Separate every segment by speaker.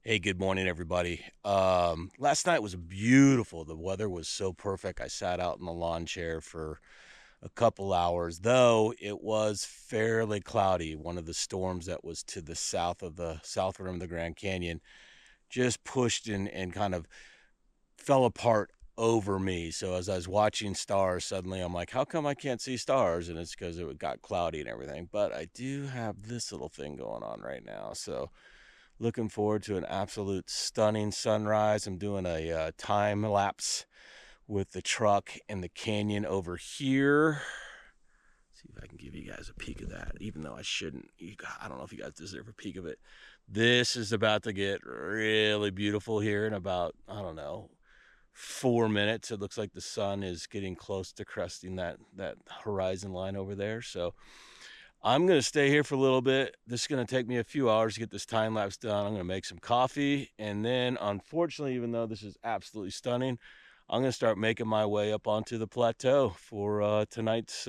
Speaker 1: Hey, good morning, everybody. Last night was beautiful. The weather was so perfect. I sat out in the lawn chair for a couple hours, though it was fairly cloudy. One of the storms that was to the south of the south rim of the Grand Canyon just pushed and kind of fell apart over me. So as I was watching stars, suddenly I'm like, how come I can't see stars? And it's because it got cloudy and everything. But I do have this little thing going on right now. So looking forward to an absolute stunning sunrise. I'm doing a time lapse with the truck and the canyon over here. See if I can give you guys a peek of that, even though I shouldn't. I don't know if you guys deserve a peek of it. This is about to get really beautiful here in about, I don't know, 4 minutes. It looks like the sun is getting close to cresting that horizon line over there. So I'm going to stay here for a little bit. This is going to take me a few hours to get this time lapse done. I'm going to make some coffee. And then, unfortunately, even though this is absolutely stunning, I'm going to start making my way up onto the plateau for tonight's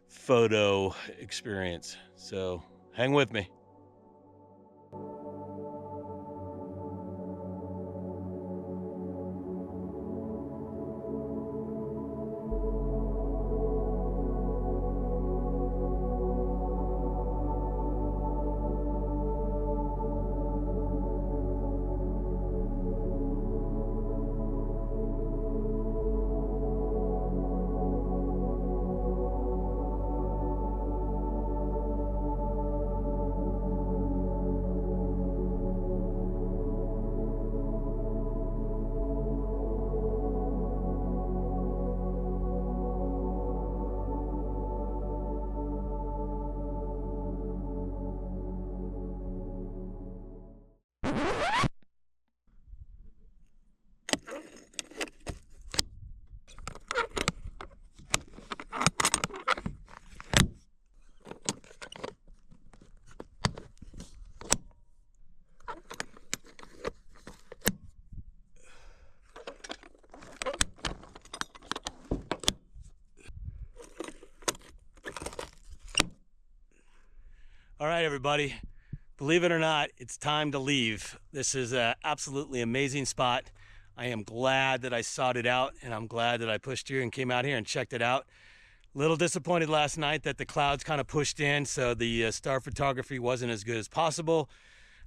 Speaker 1: photo experience. So hang with me. All right, everybody. Believe it or not, it's time to leave. This is an absolutely amazing spot. I am glad that I sought it out, and I'm glad that I pushed here and came out here and checked it out. Little disappointed last night that the clouds kind of pushed in, so the star photography wasn't as good as possible.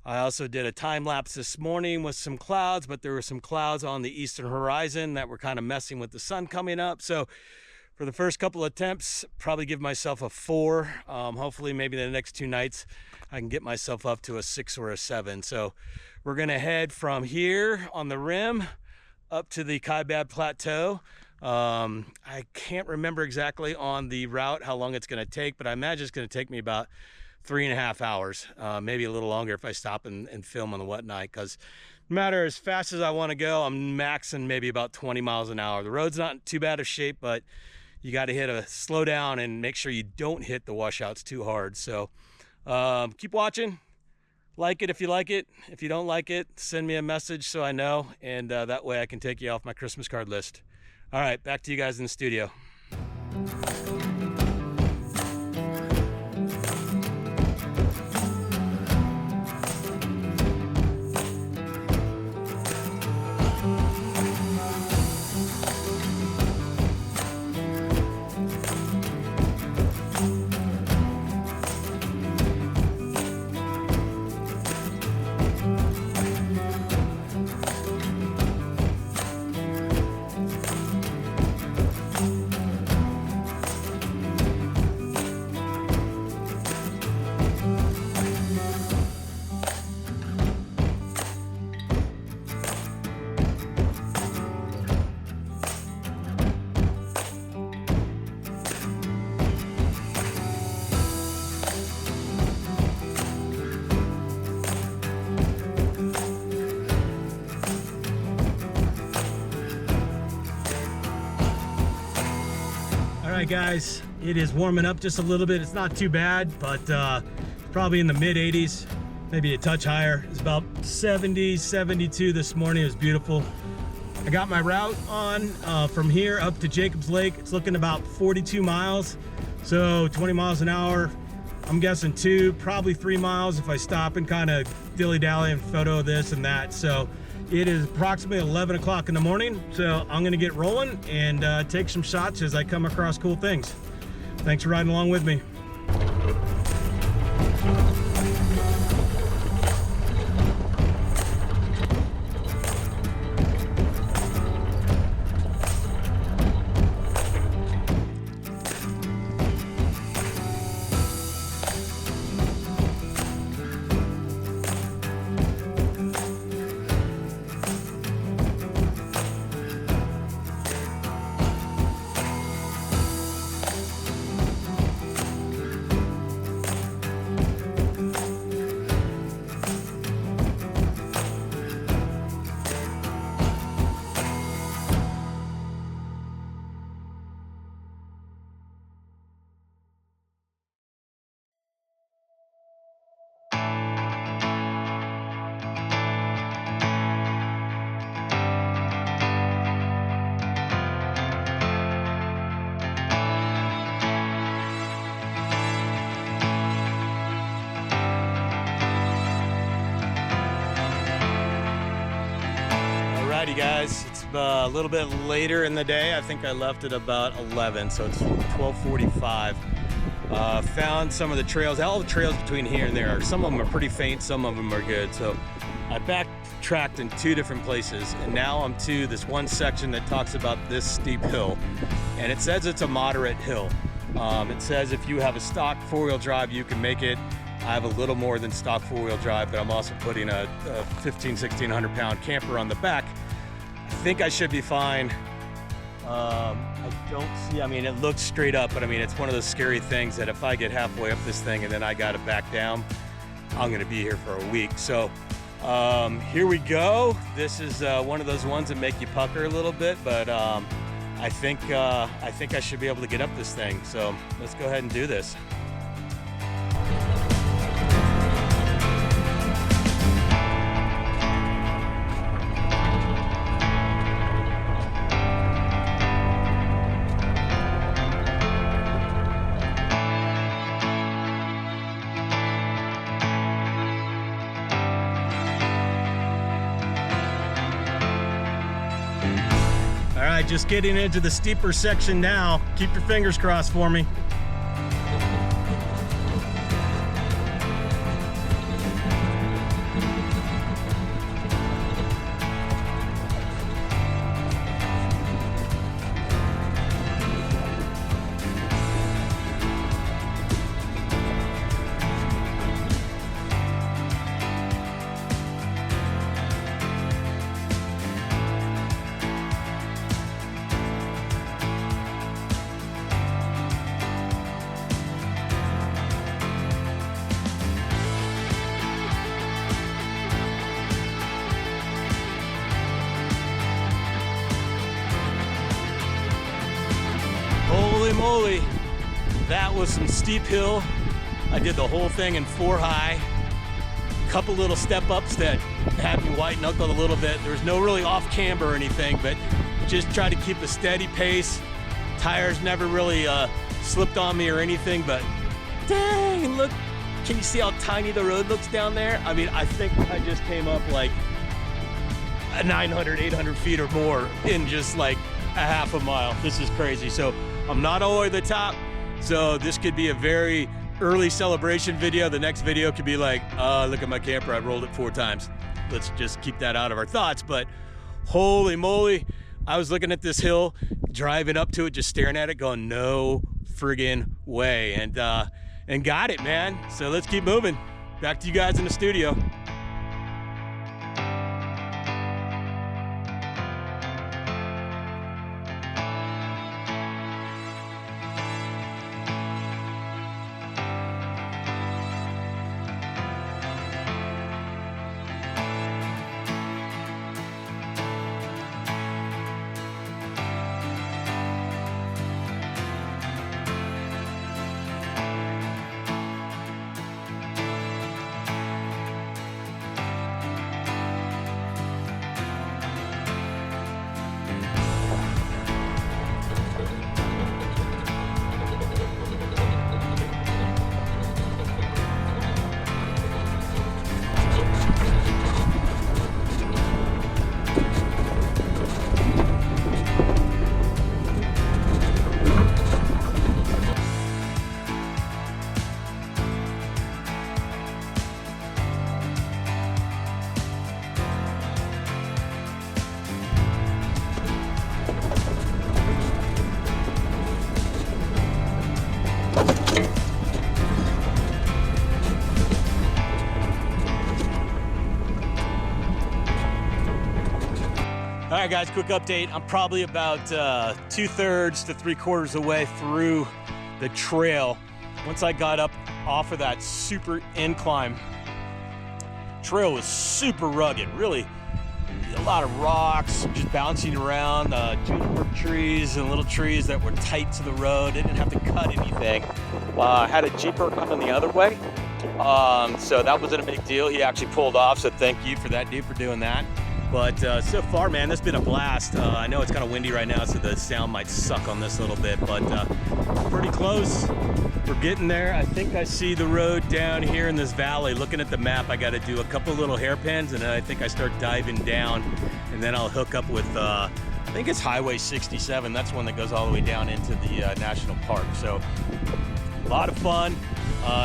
Speaker 1: I also did a time lapse this morning with some clouds, but there were some clouds on the eastern horizon that were kind of messing with the sun coming up. So for the first couple of attempts, probably give myself a 4. Hopefully maybe the next 2 nights I can get myself up to a 6 or a 7. So we're gonna head from here on the rim up to the Kaibab Plateau. I can't remember exactly on the route how long it's gonna take, but I imagine it's gonna take me about 3.5 hours, maybe a little longer if I stop and film on the whatnot, because no matter as fast as I wanna go, I'm maxing maybe about 20 miles an hour. The road's not in too bad of shape, but you got to slow down and make sure you don't hit the washouts too hard. So keep watching, like it if you like it. If you don't like it, send me a message so I know, and that way I can take you off my Christmas card list. All right, back to you guys in the studio. All right, guys, it is warming up just a little bit. It's not too bad, but probably in the mid 80s, maybe a touch higher. It's about 70, 72 this morning. It was beautiful. I got my route on from here up to Jacobs Lake. It's looking about 42 miles, so 20 miles an hour.
Speaker 2: I'm guessing 2, probably 3 miles if I stop and kind of dilly-dally and photo this and that. So it is approximately 11 o'clock in the morning. So I'm gonna get rolling and take some shots as I come across cool things. Thanks for riding along with me. Alrighty guys, it's a little bit later in the day. I think I left at about 11, so it's 12:45. Found some of the trails. All the trails between here and there, some of them are pretty faint, some of them are good. So I backtracked in 2 different places, and now I'm to this one section that talks about this steep hill. And it says it's a moderate hill. It says if you have a stock 4-wheel drive, you can make it. I have a little more than stock 4-wheel drive, but I'm also putting a 1,600 pound camper on the back. I think I should be fine. I don't see, I mean, it looks straight up, but I mean, it's one of those scary things that if I get halfway up this thing and then I got to back down, I'm going to be here for a week. So here we go. This is one of those ones that make you pucker a little bit, but I think I should be able to get up this thing. So let's go ahead and do this. All right, just getting into the steeper section now. Keep your fingers crossed for me. Holy moly, that was some steep hill. I did the whole thing in 4 high. Couple little step ups that had me white knuckled a little bit. There was no really off camber or anything, but just tried to keep a steady pace. Tires never really slipped on me or anything, but dang, look, can you see how tiny the road looks down there? I mean, I think I just came up like 900, 800 feet or more in just like a half a mile. This is crazy. So I'm not all the way to the top, so this could be a very early celebration video. The next video could be like, look at my camper, I rolled it 4 times. Let's just keep that out of our thoughts. But holy moly, I was looking at this hill, driving up to it, just staring at it, going, no friggin' way, and got it, man. So let's keep moving. Back to you guys in the studio. right, guys, quick update. I'm probably about 2/3 to 3/4 of the way through the trail. Once I got up off of that super incline, trail was super rugged, really a lot of rocks just bouncing around, juniper trees and little trees that were tight to the road. They didn't have to cut anything. I had a Jeeper coming the other way, so that wasn't a big deal. He actually pulled off, so thank you for that, dude, for doing that. But so far, man, this has been a blast. I know it's kind of windy right now, so the sound might suck on this a little bit, but pretty close. We're getting there. I think I see the road down here in this valley. Looking at the map, I got to do a couple little hairpins, and then I think I start diving down, and then I'll hook up with, I think it's Highway 67. That's one that goes all the way down into the national park. So a lot of fun.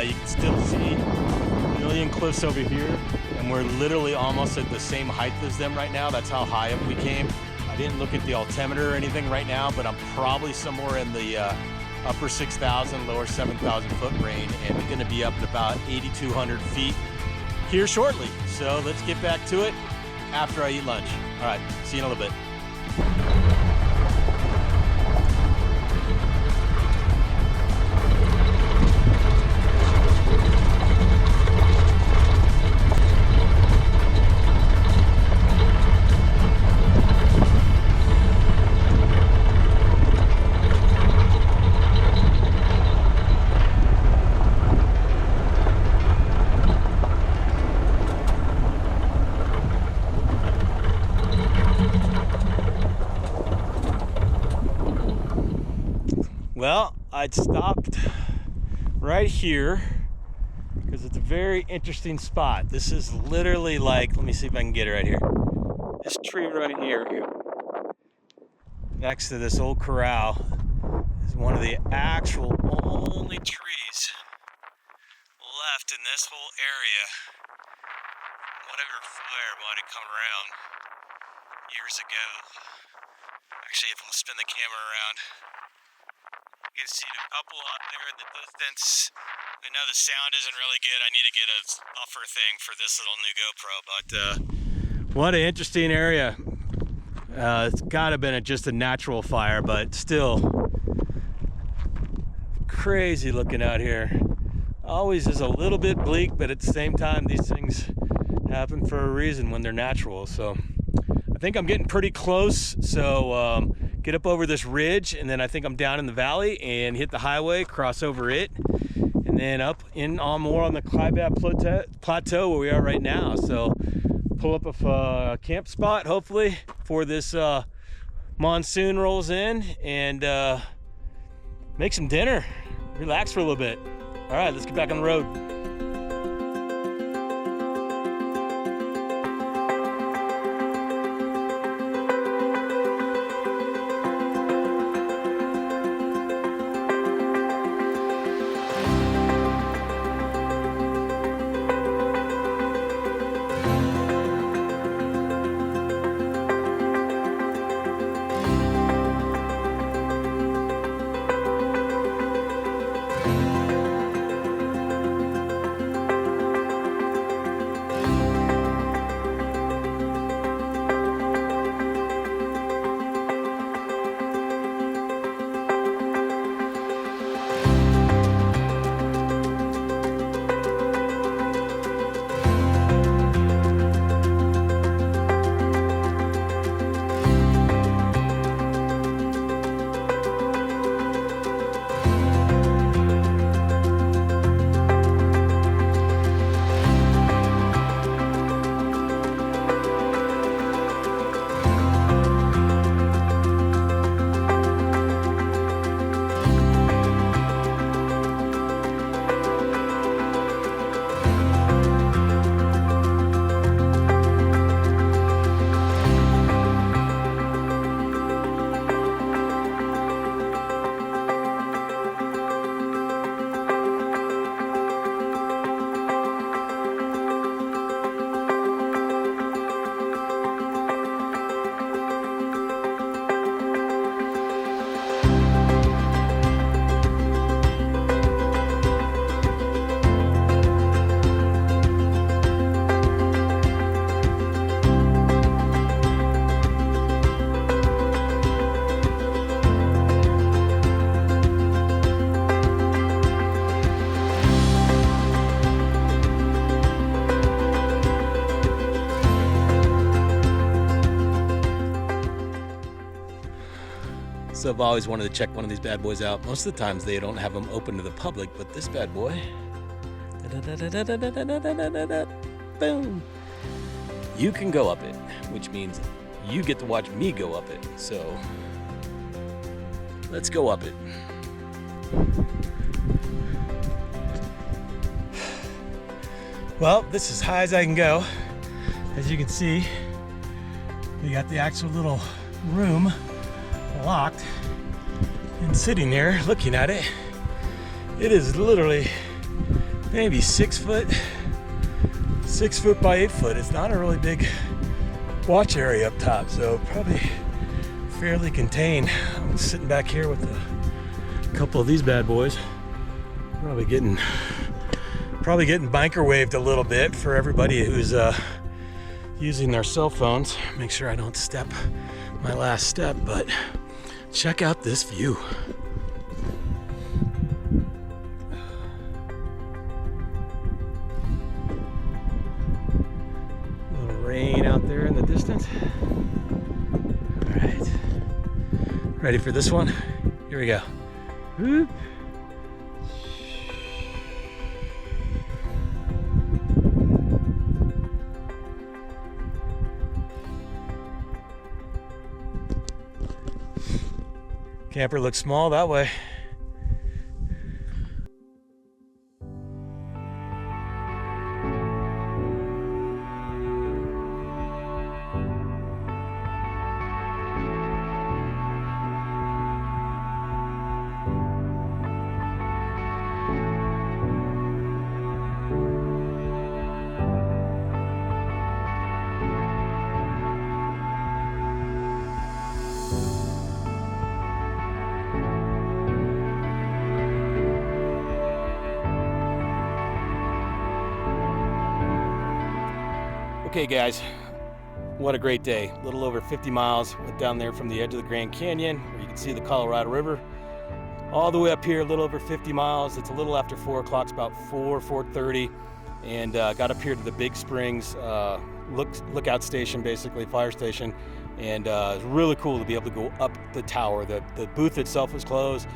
Speaker 2: You can still see a million cliffs over here, and we're literally almost at the same height as them right now. That's how high up we came. I didn't look at the altimeter or anything right now, but I'm probably somewhere in the upper 6,000, lower 7,000 foot range, and we're gonna be up at about 8,200 feet here shortly. So let's get back to it after I eat lunch. All right, see you in a little bit. Well, I'd stopped right here because it's a very interesting spot. This is literally like, let me see if I can get it right here. This tree right here, next to this old corral, is one of the actual only trees left in this whole area. Whatever flare might have come around years ago. Actually, if I'll spin the camera around, you can see a couple out there in the distance. I know the sound isn't really good. I need to get a buffer thing for this little new GoPro, but what an interesting area. It's gotta have been just a natural fire, but still crazy looking out here. Always is a little bit bleak, but at the same time, these things happen for a reason when they're natural. So I think I'm getting pretty close. So get up over this ridge, and then I think I'm down in the valley and hit the highway, cross over it, and then up in on more on the Kaibab Plateau where we are right now. So pull up a camp spot, hopefully, before this monsoon rolls in, and make some dinner, relax for a little bit. All right, let's get back on the road. So I've always wanted to check one of these bad boys out. Most of the times they don't have them open to the public, but this bad boy, boom, you can go up it, which means you get to watch me go up it. So let's go up it. Well, this is as high as I can go. As you can see, we got the actual little room locked, and sitting there looking at it, it is literally maybe 6 foot by 8 foot. It's not a really big watch area up top, so probably fairly contained. I'm sitting back here with a couple of these bad boys, probably getting biker waved a little bit for everybody who's using their cell phones. Make sure I don't step my last step, but check out this view. A little rain out there in the distance. All right, ready for this one? Here we go. Whoop. Camper looks small that way. Okay guys, what a great day. A little over 50 miles. Went down there from the edge of the Grand Canyon where you can see the Colorado River all the way up here, a little over 50 miles. It's a little after 4 o'clock, it's about 4:30, and got up here to the Big Springs lookout station, basically fire station, and it's really cool to be able to go up the tower. The booth itself was closed.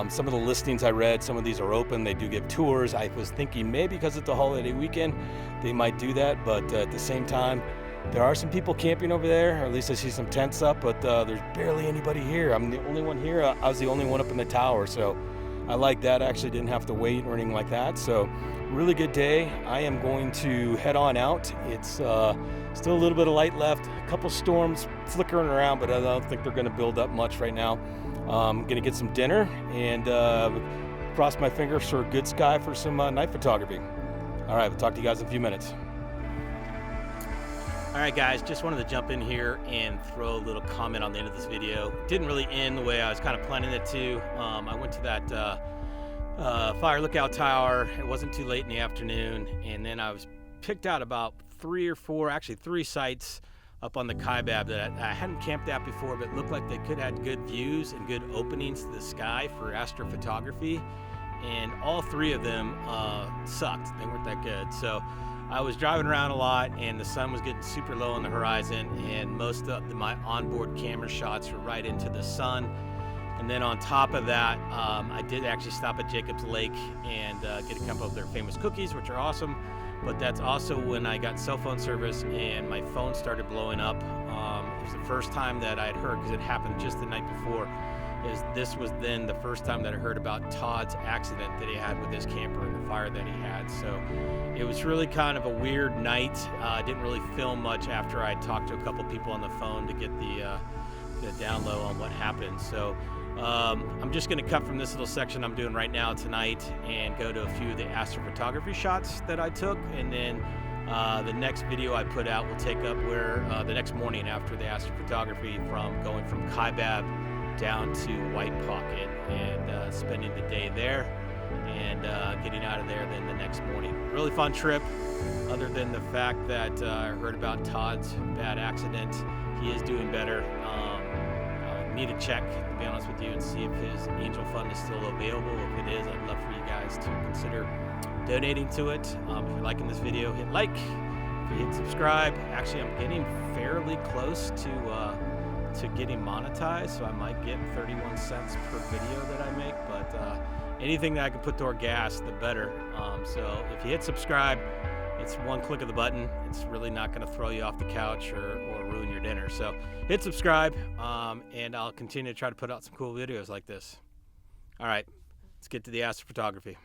Speaker 2: Some of the listings I read, some of these are open. They do give tours. I was thinking maybe because it's a holiday weekend, they might do that, but at the same time, there are some people camping over there, or at least I see some tents up, but there's barely anybody here. I'm the only one here. I was the only one up in the tower, so I like that. I actually didn't have to wait or anything like that, so really good day. I am going to head on out. It's still a little bit of light left, a couple storms flickering around, but I don't think they're gonna build up much right now. I'm gonna get some dinner and cross my fingers for a good sky for some night photography. All right, we'll talk to you guys in a few minutes. All right, guys, just wanted to jump in here and throw a little comment on the end of this video. Didn't really end the way I was kind of planning it to. I went to that fire lookout tower. It wasn't too late in the afternoon, and then I was picked out about 3 or 4, actually 3 sites up on the Kaibab that I hadn't camped at before, but looked like they could have good views and good openings to the sky for astrophotography. And all 3 of them sucked. They weren't that good. So I was driving around a lot, and the sun was getting super low on the horizon, and most of my onboard camera shots were right into the sun. And then on top of that, I did actually stop at Jacob's Lake and get a couple of their famous cookies, which are awesome. But that's also when I got cell phone service and my phone started blowing up. It was the first time that I had heard, because it happened just the night before, this was then the first time that I heard about Todd's accident that he had with his camper and the fire that he had. So it was really kind of a weird night. I didn't really film much after I talked to a couple people on the phone to get the down low on what happened. So I'm just going to cut from this little section I'm doing right now tonight and go to a few of the astrophotography shots that I took, and then the next video I put out will take up where the next morning after the astrophotography, from going from Kaibab down to White Pocket and spending the day there and getting out of there then the next morning. Really fun trip, other than the fact that I heard about Todd's bad accident. He is doing better. Need to check, to be honest with you, and see if his angel fund is still available. If it is, I'd love for you guys to consider donating to it. If you're liking this video, hit like. If you hit subscribe, actually I'm getting fairly close to to getting monetized, so I might get 31 cents per video that I make, but anything that I can put toward gas, the better. So if you hit subscribe, it's one click of the button. It's really not going to throw you off the couch or ruin your dinner. So hit subscribe, and I'll continue to try to put out some cool videos like this. All right, let's get to the astrophotography.